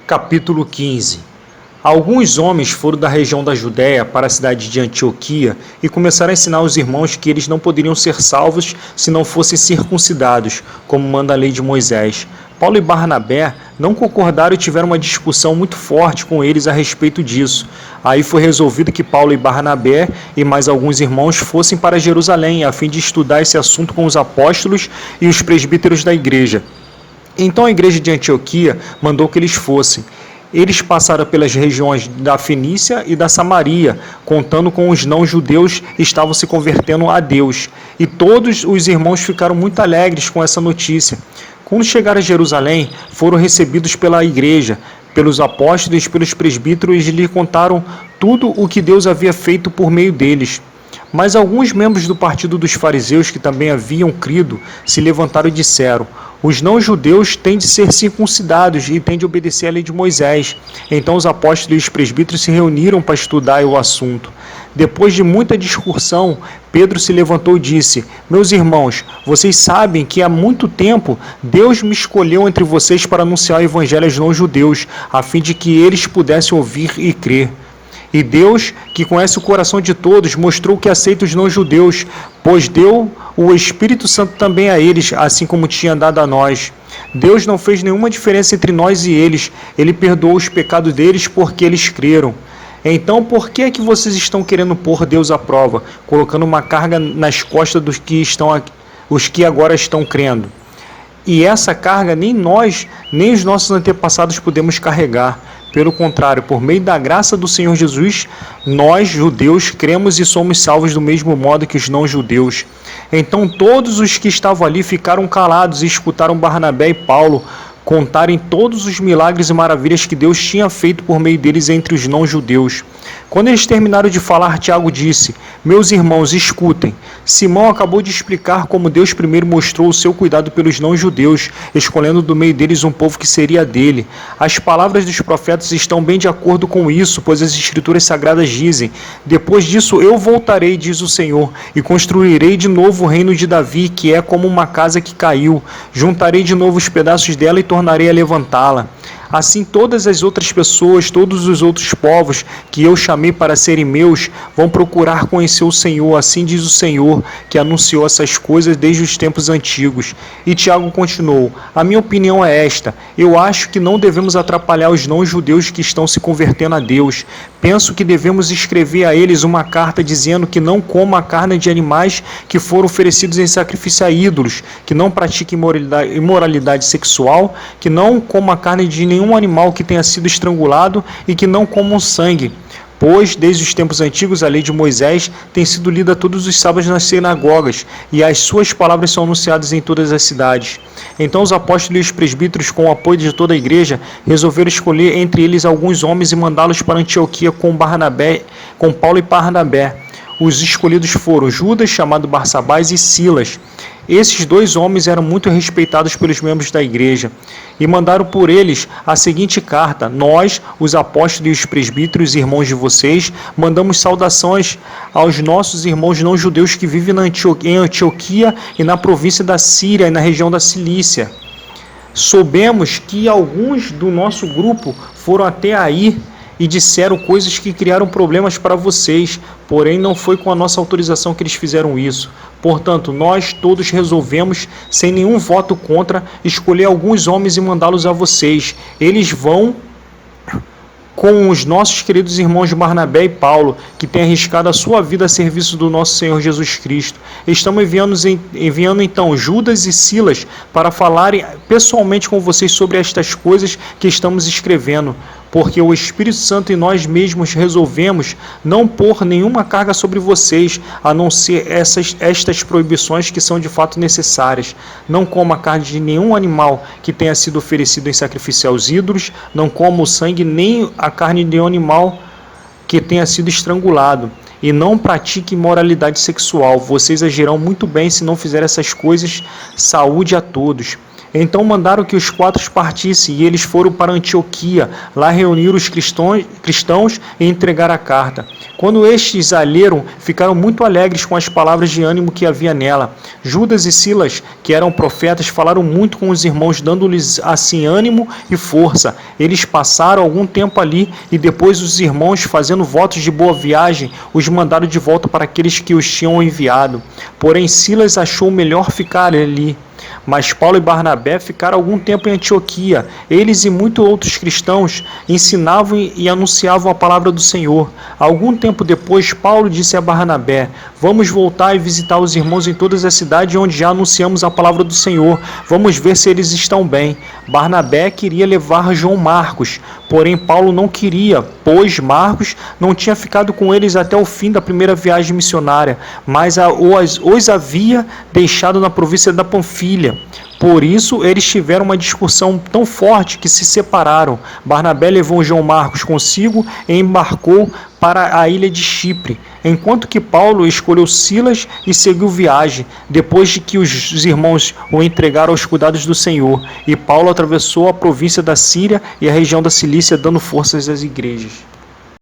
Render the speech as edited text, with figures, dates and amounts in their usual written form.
Capítulo 15. Alguns homens foram da região da Judéia para a cidade de Antioquia e começaram a ensinar aos irmãos que eles não poderiam ser salvos se não fossem circuncidados, como manda a lei de Moisés. Paulo e Barnabé não concordaram e tiveram uma discussão muito forte com eles a respeito disso. Aí foi resolvido que Paulo e Barnabé e mais alguns irmãos fossem para Jerusalém a fim de estudar esse assunto com os apóstolos e os presbíteros da igreja. Então a igreja de Antioquia mandou que eles fossem. Eles passaram pelas regiões da Fenícia e da Samaria, contando com os não-judeus estavam se convertendo a Deus. E todos os irmãos ficaram muito alegres com essa notícia. Quando chegaram a Jerusalém, foram recebidos pela igreja, pelos apóstolos e pelos presbíteros e lhe contaram tudo o que Deus havia feito por meio deles. Mas alguns membros do partido dos fariseus, que também haviam crido, se levantaram e disseram: os não-judeus têm de ser circuncidados e têm de obedecer à lei de Moisés. Então os apóstolos e os presbíteros se reuniram para estudar o assunto. Depois de muita discussão, Pedro se levantou e disse: meus irmãos, vocês sabem que há muito tempo Deus me escolheu entre vocês para anunciar o evangelho aos não-judeus, a fim de que eles pudessem ouvir e crer. E Deus, que conhece o coração de todos, mostrou que aceita os não-judeus, pois deu o Espírito Santo também a eles, assim como tinha dado a nós. Deus não fez nenhuma diferença entre nós e eles. Ele perdoou os pecados deles porque eles creram. Então, por que é que vocês estão querendo pôr Deus à prova, colocando uma carga nas costas dos que os que agora estão crendo? E essa carga nem nós, nem os nossos antepassados podemos carregar. Pelo contrário, por meio da graça do Senhor Jesus, nós, judeus, cremos e somos salvos do mesmo modo que os não-judeus. Então todos os que estavam ali ficaram calados e escutaram Barnabé e Paulo contarem todos os milagres e maravilhas que Deus tinha feito por meio deles entre os não-judeus. Quando eles terminaram de falar, Tiago disse: meus irmãos, escutem. Simão acabou de explicar como Deus primeiro mostrou o seu cuidado pelos não-judeus, escolhendo do meio deles um povo que seria dele. As palavras dos profetas estão bem de acordo com isso, pois as escrituras sagradas dizem: depois disso eu voltarei, diz o Senhor, e construirei de novo o reino de Davi, que é como uma casa que caiu. Juntarei de novo os pedaços dela e tornarei a levantá-la. Assim todas as outras pessoas, todos os outros povos que eu chamei para serem meus, vão procurar conhecer o Senhor, assim diz o Senhor, que anunciou essas coisas desde os tempos antigos. E Tiago continuou: a minha opinião é esta, eu acho que não devemos atrapalhar os não-judeus que estão se convertendo a Deus. Penso que devemos escrever a eles uma carta dizendo que não comam a carne de animais que foram oferecidos em sacrifício a ídolos, que não pratiquem imoralidade sexual, que não comam a carne de nenhum animal que tenha sido estrangulado e que não comam sangue. Pois, desde os tempos antigos, a lei de Moisés tem sido lida todos os sábados nas sinagogas, e as suas palavras são anunciadas em todas as cidades. Então os apóstolos e os presbíteros, com o apoio de toda a igreja, resolveram escolher entre eles alguns homens e mandá-los para Antioquia com Paulo e Barnabé. Os escolhidos foram Judas, chamado Barsabás, e Silas. Esses dois homens eram muito respeitados pelos membros da igreja e mandaram por eles a seguinte carta: nós, os apóstolos e os presbíteros, irmãos de vocês, mandamos saudações aos nossos irmãos não-judeus que vivem em Antioquia e na província da Síria e na região da Cilícia. Soubemos que alguns do nosso grupo foram até aí e disseram coisas que criaram problemas para vocês, porém não foi com a nossa autorização que eles fizeram isso. Portanto, nós todos resolvemos, sem nenhum voto contra, escolher alguns homens e mandá-los a vocês. Eles vão com os nossos queridos irmãos Barnabé e Paulo, que têm arriscado a sua vida a serviço do nosso Senhor Jesus Cristo. Estamos enviando então Judas e Silas para falarem pessoalmente com vocês sobre estas coisas que estamos escrevendo, porque o Espírito Santo e nós mesmos resolvemos não pôr nenhuma carga sobre vocês, a não ser estas proibições que são de fato necessárias. Não coma a carne de nenhum animal que tenha sido oferecido em sacrifício aos ídolos, não coma o sangue nem a carne de nenhum animal que tenha sido estrangulado, e não pratique imoralidade sexual. Vocês agirão muito bem se não fizerem essas coisas. Saúde a todos. Então mandaram que os 4 partissem, e eles foram para Antioquia. Lá reuniram os cristãos e entregaram a carta. Quando estes a leram, ficaram muito alegres com as palavras de ânimo que havia nela. Judas e Silas, que eram profetas, falaram muito com os irmãos, dando-lhes assim ânimo e força. Eles passaram algum tempo ali, e depois os irmãos, fazendo votos de boa viagem, os mandaram de volta para aqueles que os tinham enviado. Porém, Silas achou melhor ficar ali. Mas Paulo e Barnabé ficaram algum tempo em Antioquia. Eles e muitos outros cristãos ensinavam e anunciavam a palavra do Senhor. Algum tempo depois, Paulo disse a Barnabé: vamos voltar e visitar os irmãos em todas as cidades onde já anunciamos a palavra do Senhor. Vamos ver se eles estão bem. Barnabé queria levar João Marcos, porém Paulo não queria, pois Marcos não tinha ficado com eles até o fim da primeira viagem missionária, mas os havia deixado na província da Panfilha. Por isso, eles tiveram uma discussão tão forte que se separaram. Barnabé levou João Marcos consigo e embarcou para a ilha de Chipre, enquanto que Paulo escolheu Silas e seguiu viagem, depois de que os irmãos o entregaram aos cuidados do Senhor. E Paulo atravessou a província da Síria e a região da Cilícia, dando forças às igrejas.